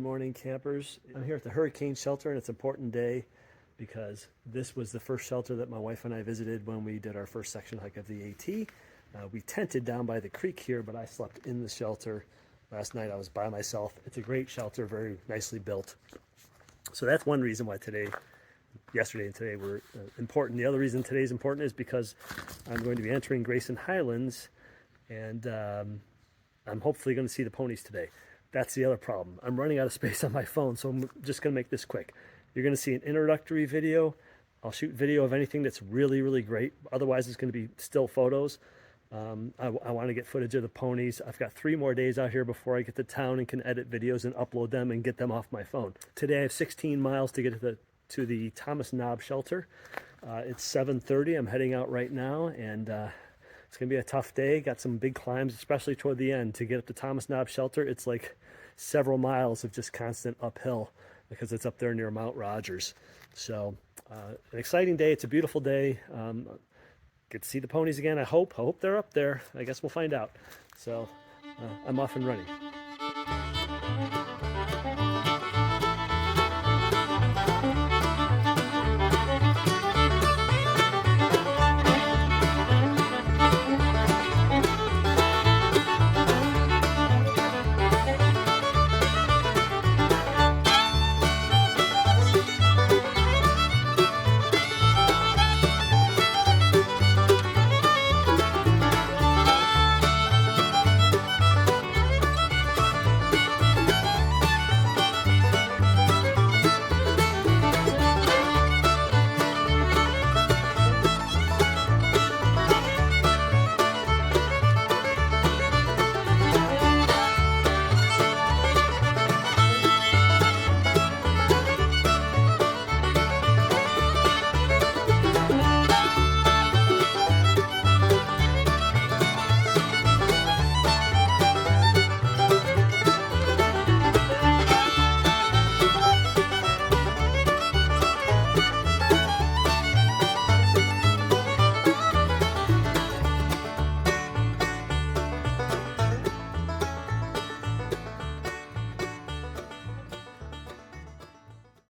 morning, campers. I'm here at the hurricane shelter, and it's an important day because this was the first shelter that my wife and I visited when we did our first section hike of the AT. We tented down by the creek here, but I slept in the shelter. Last night I was by myself. It's a great shelter, very nicely built. So that's one reason why yesterday and today were important. The other reason today is important is because I'm going to be entering Grayson Highlands, and I'm hopefully going to see the ponies today. That's the other problem. I'm running out of space on my phone, so I'm just going to make this quick. You're going to see an introductory video. I'll shoot video of anything that's really, really great. Otherwise, it's going to be still photos. I want to get footage of the ponies. I've got 3 more days out here before I get to town and can edit videos and upload them and get them off my phone. Today, I have 16 miles to get to the Thomas Knob shelter. It's 7:30. I'm heading out right now, and it's going to be a tough day. Got some big climbs, especially toward the end. To get up to Thomas Knob shelter, it's like several miles of just constant uphill because it's up there near Mount Rogers. So an exciting day. It's a beautiful day. Get to see the ponies again. I hope they're up there. I guess we'll find out. So I'm off and running.